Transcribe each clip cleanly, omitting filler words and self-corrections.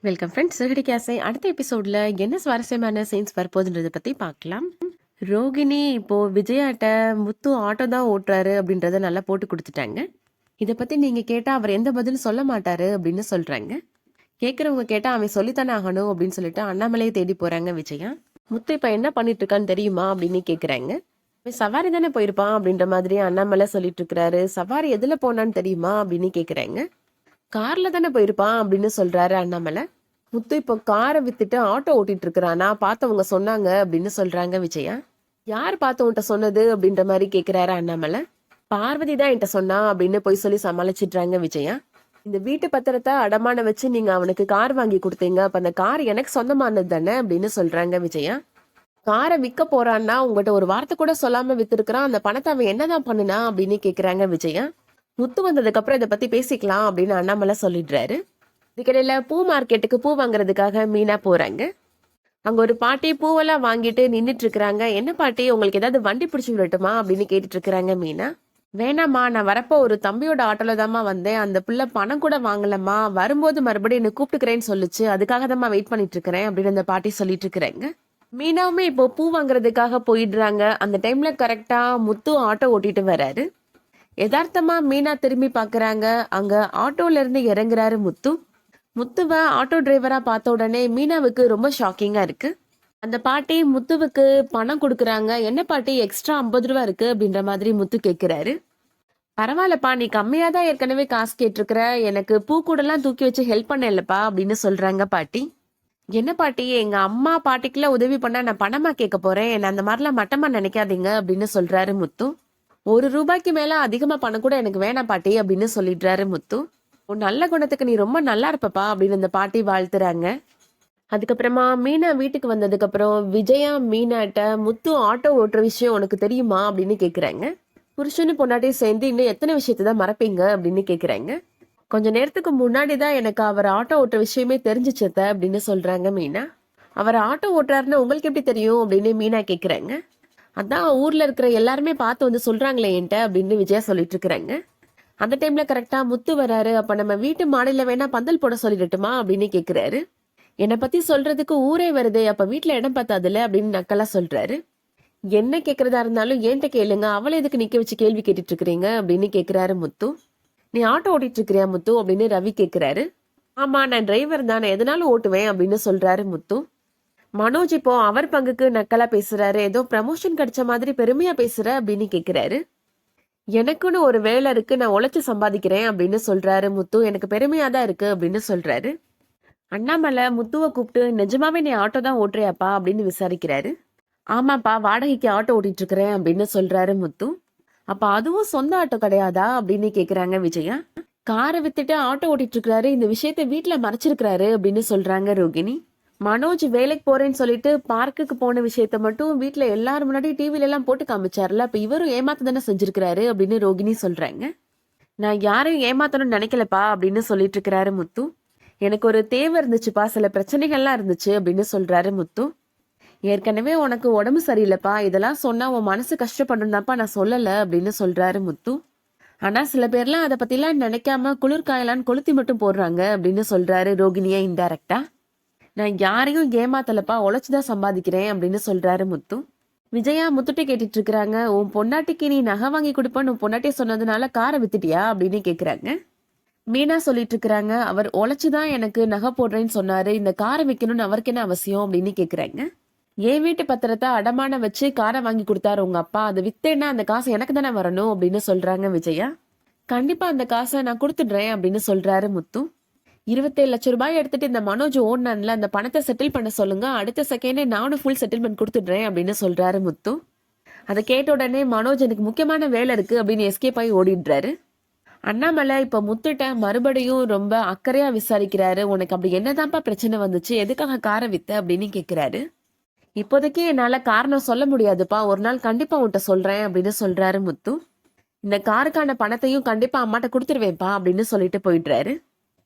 Welcome friends. சிறுகடி கேஸை அடுத்த எபிசோட்ல என்ன சுவாரஸ்யமான சீன்ஸ் வரப்போகுதுன்றதை பத்தி பார்க்கலாம். ரோகிணி இப்போ விஜயாட்ட முத்து ஆட்டோ தான் ஓட்டுறாரு அப்படின்றத நல்லா போட்டு கொடுத்துட்டாங்க. இதை பத்தி நீங்க கேட்டா அவர் எந்த பதிலும் சொல்ல மாட்டாரு அப்படின்னு சொல்றாங்க. கேட்கறவங்க கேட்டா அவன் சொல்லித்தானே ஆகணும் அப்படின்னு சொல்லிட்டு அண்ணாமலையை தேடி போறாங்க விஜயா. முத்து இப்ப என்ன பண்ணிட்டு இருக்கான்னு தெரியுமா அப்படின்னு கேக்குறாங்க. அவன் சவாரி தானே போயிருப்பான் அப்படின்ற மாதிரி அண்ணாமலை சொல்லிட்டு இருக்கிறாரு. சவாரி எதுல போனான்னு தெரியுமா அப்படின்னு கேக்குறாங்க. கார்ல தானே போயிருப்பான் அப்படின்னு சொல்றாரு அண்ணாமலை. முத்து இப்போ காரை வித்துட்டு ஆட்டோ ஓட்டிட்டு இருக்கிறானா பார்த்தவங்க சொன்னாங்க அப்படின்னு சொல்றாங்க விஜயா. யார் பார்த்தவன்ட்ட சொன்னது அப்படின்ற மாதிரி கேக்குறாரு அண்ணாமலை. பார்வதி தான் என்கிட்ட சொன்னா அப்படின்னு போய் சொல்லி சமாளிச்சிடுறாங்க விஜயா. இந்த வீட்டு பத்திரத்தை அடமான வச்சு நீங்க அவனுக்கு கார் வாங்கி கொடுத்தீங்க, அப்ப அந்த கார் எனக்கு சொந்தமானது தானே அப்படின்னு சொல்றாங்க விஜயா. காரை விற்க போறான்னா உங்ககிட்ட ஒரு வார்த்தை கூட சொல்லாம வித்துருக்கிறான், அந்த பணத்தை அவன் என்னதான் பண்ணுனா அப்படின்னு கேக்குறாங்க விஜயா. முத்து வந்ததுக்கு அப்புறம் இதை பத்தி பேசிக்கலாம் அப்படின்னு அண்ணாமலை சொல்லிடுறாரு. இதுக்கிடையில பூ மார்க்கெட்டுக்கு பூ வாங்குறதுக்காக மீனா போறாங்க. அங்க ஒரு பாட்டி பூவெல்லாம் வாங்கிட்டு நின்றுட்டு இருக்கிறாங்க. என்ன பாட்டி, உங்களுக்கு ஏதாவது வண்டி பிடிச்சி விடட்டுமா அப்படின்னு கேட்டுட்டு இருக்கிறாங்க மீனா. வேணாம்மா, நான் வரப்போ ஒரு தம்பியோட ஆட்டோல தாம்மா வந்தேன், அந்த பிள்ளை பணம் கூட வாங்கலம்மா, வரும்போது மறுபடியும் என்ன கூப்பிட்டுக்கிறேன்னு சொல்லுச்சு, அதுக்காக தான்மா வெயிட் பண்ணிட்டு இருக்கிறேன் அப்படின்னு அந்த பாட்டி சொல்லிட்டு இருக்கிறாங்க. மீனாவுமே இப்போ பூ வாங்குறதுக்காக போயிடுறாங்க. அந்த டைம்ல கரெக்டா முத்து ஆட்டோ ஓட்டிட்டு வராரு. யதார்த்தமா மீனா திரும்பி பாக்குறாங்க. அங்க ஆட்டோல இருந்து இறங்குறாரு முத்து. முத்துவை ஆட்டோ டிரைவரா பார்த்த உடனே மீனாவுக்கு ரொம்ப ஷாக்கிங்கா இருக்கு. அந்த பாட்டி முத்துவுக்கு பணம் கொடுக்குறாங்க. என்ன பாட்டி, எக்ஸ்ட்ரா 50 ரூபா இருக்கு அப்படின்ற மாதிரி முத்து கேட்கிறாரு. பரவாயில்லப்பா, நீ கம்மியா தான் ஏற்கனவே காசு கேட்டிருக்கிற, எனக்கு பூ கூடலாம் தூக்கி வச்சு ஹெல்ப் பண்ண இல்லப்பா அப்படின்னு சொல்றாங்க பாட்டி. என்ன பாட்டி, எங்க அம்மா பாட்டிக்குலாம் உதவி பண்ணா நான் பணமா கேட்க போறேன், என்ன அந்த மாதிரிலாம் மட்டமா நினைக்காதீங்க அப்படின்னு சொல்றாரு முத்து. 1 ரூபாய்க்கு மேல அதிகமா பணம் கூட எனக்கு வேணாம் பாட்டி அப்படின்னு சொல்லிடுறாரு முத்து. உன் நல்ல குணத்துக்கு நீ ரொம்ப நல்லா இருப்பப்பா அப்படின்னு அந்த பாட்டி வாழ்த்துறாங்க. அதுக்கப்புறமா மீனா வீட்டுக்கு வந்ததுக்கு அப்புறம் விஜயா மீனாட்ட முத்து ஆட்டோ ஓட்டுற விஷயம் உனக்கு தெரியுமா அப்படின்னு கேக்குறாங்க. புருஷனு பொண்டாட்டியும் சேர்ந்து இன்னும் எத்தனை விஷயத்த தான் மறப்பீங்க அப்படின்னு கேக்குறாங்க. கொஞ்ச நேரத்துக்கு முன்னாடி தான் எனக்கு அவர் ஆட்டோ ஓட்டுற விஷயமே தெரிஞ்சிச்சத அப்படின்னு சொல்றாங்க மீனா. அவர் ஆட்டோ ஓட்டுறாருன்னு உங்களுக்கு எப்படி தெரியும் அப்படின்னு மீனா கேக்குறாங்க. அதான் ஊர்ல இருக்கிற எல்லாருமே பார்த்து வந்து சொல்றாங்களே என்கிட்ட அப்படின்னு விஜயா சொல்லிட்டு இருக்கிறாங்க. அந்த டைம்ல கரெக்டா முத்து வராரு. அப்ப நம்ம வீட்டு மாடியில வேணா பந்தல் போட சொல்லிடட்டுமா அப்படின்னு கேக்குறாரு. என்னை பத்தி சொல்றதுக்கு ஊரே வருதே, அப்ப வீட்டுல இடம் பார்த்தாதுல அப்படின்னு நக்கலா சொல்றாரு. என்ன கேக்குறதா இருந்தாலும் என்கிட்ட கேளுங்க, அவளை எதுக்கு நிக்க வச்சு கேள்வி கேட்டுட்டு இருக்கிறீங்க அப்படின்னு கேக்குறாரு முத்து. நீ ஆட்டோ ஓட்டிட்டு இருக்கிறியா முத்து அப்படின்னு ரவி கேக்குறாரு. ஆமா, நான் டிரைவர் தான், நான் எதனாலும் ஓட்டுவேன் அப்படின்னு சொல்றாரு முத்து. மனோஜ் இப்போ அவர் பங்குக்கு நக்கலா பேசுறாரு. ஏதோ ப்ரமோஷன் கிடைச்ச மாதிரி பெருமையா பேசுற அப்படின்னு கேக்குறாரு. எனக்குன்னு ஒரு வேலை இருக்கு, நான் உழைச்சு சம்பாதிக்கிறேன் அப்படின்னு சொல்றாரு முத்து. எனக்கு பெருமையா தான் இருக்கு அப்படின்னு சொல்றாரு. அண்ணாமலை முத்துவை கூப்பிட்டு நிஜமாவே நீ ஆட்டோ தான் ஓட்டுறியாப்பா அப்படின்னு விசாரிக்கிறாரு. ஆமாப்பா, வாடகைக்கு ஆட்டோ ஓட்டிட்டு இருக்கிறேன் அப்படின்னு சொல்றாரு முத்து. அப்ப அதுவும் சொந்த ஆட்டோ கிடையாதா அப்படின்னு கேக்குறாங்க விஜயா. காரை வித்துட்டு ஆட்டோ ஓட்டிட்டு இருக்கிறாரு, இந்த விஷயத்த வீட்டுல மறைச்சிருக்கிறாரு அப்படின்னு சொல்றாங்க ரோகிணி. மனோஜ் வேலைக்கு போறேன்னு சொல்லிட்டு பார்க்குக்கு போன விஷயத்த மட்டும் வீட்டுல எல்லாரும் முன்னாடி டிவில எல்லாம் போட்டு காமிச்சாருல, அப்ப இவரும் ஏமாத்த தானே செஞ்சிருக்கிறாரு அப்படின்னு ரோகிணி சொல்றாங்க. நான் யாரையும் ஏமாத்தணும்னு நினைக்கலப்பா அப்படின்னு சொல்லிட்டு இருக்கிறாரு முத்து. எனக்கு ஒரு தேவை இருந்துச்சுப்பா, சில பிரச்சனைகள்லாம் இருந்துச்சு அப்படின்னு சொல்றாரு முத்து. ஏற்கனவே உனக்கு உடம்பு சரியில்லைப்பா, இதெல்லாம் சொன்னா உன் மனசு கஷ்டப்படணும்தாப்பா நான் சொல்லல அப்படின்னு சொல்றாரு முத்து. ஆனா சில பேர்லாம் அதை பத்திலாம் நினைக்காம குளிர்காயலான்னு கொளுத்தி மட்டும் போடுறாங்க அப்படின்னு சொல்றாரு ரோகிணியா இன்டைரக்டா. நான் யாரையும் ஏமாத்தலப்பா, உழைச்சுதான் சம்பாதிக்கிறேன் அப்படின்னு சொல்றாரு முத்து. விஜயா முத்துட்டு கேட்டுட்டு இருக்கிறாங்க. உன் பொண்டாட்டிக்கு நீ நகை வாங்கி கொடுப்பன்னு உன் பொண்டாட்டிய சொன்னதுனால காரை வித்துட்டியா அப்படின்னு கேக்குறாங்க. மீனா சொல்லிட்டு இருக்கிறாங்க. அவர் உழைச்சுதான் எனக்கு நகை போடுறேன்னு சொன்னாரு, இந்த காரை விற்கணும்னு அவருக்கு என்ன அவசியம் அப்படின்னு கேக்குறாங்க. என் வீட்டு பத்திரத்தை அடமான வச்சு காரை வாங்கி கொடுத்தாரு உங்க அப்பா, அதை வித்தேன்னா அந்த காசு எனக்கு தானே வரணும் அப்படின்னு சொல்றாங்க விஜயா. கண்டிப்பா அந்த காசை நான் கொடுத்துடுறேன் அப்படின்னு சொல்றாரு முத்து. 27 லட்சம் ரூபாய் எடுத்துட்டு இந்த மனோஜ் ஓடுனான்ல, அந்த பணத்தை செட்டில் பண்ண சொல்லுங்க, அடுத்த செகண்டே நானும் ஃபுல் செட்டில்மெண்ட் கொடுத்துடுறேன் அப்படின்னு சொல்றாரு முத்து. அதை கேட்ட உடனே மனோஜ் எனக்கு முக்கியமான வேலை இருக்கு அப்படின்னு எஸ்கேப் ஆகி ஓடிடுறாரு. அண்ணாமலை இப்ப முத்துட்ட மறுபடியும் ரொம்ப அக்கறையா விசாரிக்கிறாரு. உனக்கு அப்படி என்னதான்ப்பா பிரச்சனை வந்துச்சு, எதுக்காக காரை வித்த அப்படின்னு கேக்குறாரு. இப்போதைக்கு என்னால காரணம் சொல்ல முடியாதுப்பா, ஒரு நாள் கண்டிப்பா உன்கிட்ட சொல்றேன் அப்படின்னு சொல்றாரு முத்து. இந்த காருக்கான பணத்தையும் கண்டிப்பா அம்மாட்ட கொடுத்துருவேன்ப்பா அப்படின்னு சொல்லிட்டு போயிடுறாரு.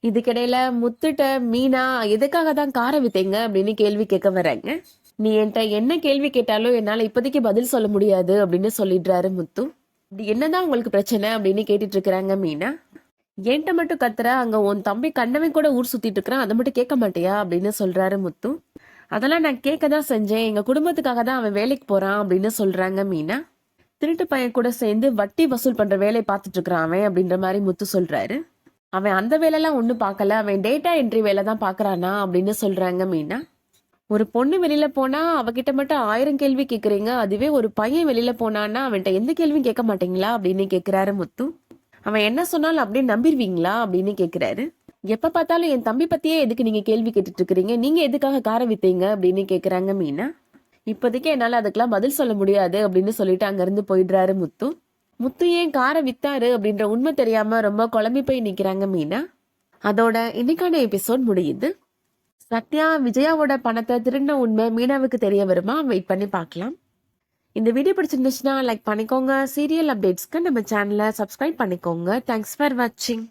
இதுக்கிடையில முத்துட்ட மீனா எதுக்காக தான் காரை வித்தீங்க அப்படின்னு கேள்வி கேட்க வர்றாங்க. நீ என்கிட்ட என்ன கேள்வி கேட்டாலும் என்னால இப்போதைக்கு பதில் சொல்ல முடியாது அப்படின்னு சொல்லிடுறாரு முத்து. இப்படி என்னதான் உங்களுக்கு பிரச்சனை அப்படின்னு கேட்டுட்டு இருக்கிறாங்க மீனா. என்கிட்ட மட்டும் கத்துற, அங்க உன் தம்பி கண்டவன் கூட ஊர் சுத்திட்டு இருக்கிறான், அதை மட்டும் கேட்க மாட்டியா அப்படின்னு சொல்றாரு முத்து. அதெல்லாம் நான் கேட்க தான் செஞ்சேன், எங்க குடும்பத்துக்காக தான் அவன் வேலைக்கு போறான் அப்படின்னு சொல்றாங்க மீனா. திருட்டு பையன் கூட சேர்ந்து வட்டி வசூல் பண்ற வேலையை பார்த்துட்டு இருக்கிறான் அவன் அப்படின்ற மாதிரி முத்து சொல்றாரு. அவன் அந்த வேலையெல்லாம் ஒன்றும் பார்க்கல, அவன் டேட்டா என்ட்ரி வேலை தான் பார்க்கறானா அப்படின்னு சொல்றாங்க மீனா. ஒரு பொண்ணு வெளியில போனா அவகிட்ட மட்டும் 1000 கேள்வி கேக்குறீங்க, அதுவே ஒரு பையன் வெளியில போனான்னா அவன்கிட்ட எந்த கேள்வியும் கேட்க மாட்டீங்களா அப்படின்னு கேக்குறாரு முத்து. அவன் என்ன சொன்னாலும் அப்படியே நம்பிடுவீங்களா அப்படின்னு கேக்குறாரு. எப்ப பார்த்தாலும் என் தம்பி பத்தியே எதுக்கு நீங்க கேள்வி கேட்டுட்டு இருக்கிறீங்க, நீங்க எதுக்காக காரை வித்தீங்க அப்படின்னு கேக்குறாங்க மீனா. இப்போதைக்கு என்னால அதுக்கெல்லாம் பதில் சொல்ல முடியாது அப்படின்னு சொல்லிட்டு அங்கிருந்து போயிடுறாரு முத்து. முத்து ஏன் காரை வித்தாரு அப்படின்ற உண்மை தெரியாம ரொம்ப குழம்பி போய் நிக்கிறாங்க மீனா. அதோட இன்னைக்கான எபிசோட் முடியுது. சத்யா விஜயாவோட பணத்தை திருடின உண்மை மீனாவுக்கு தெரிய வருமா? வெயிட் பண்ணி பார்க்கலாம். இந்த வீடியோ பிடிச்சிருந்துச்சுன்னா லைக் பண்ணிக்கோங்க. சீரியல் அப்டேட்ஸ்க்கு நம்ம சேனலை சப்ஸ்கிரைப் பண்ணிக்கோங்க. தேங்க்ஸ் ஃபார் வாட்சிங்.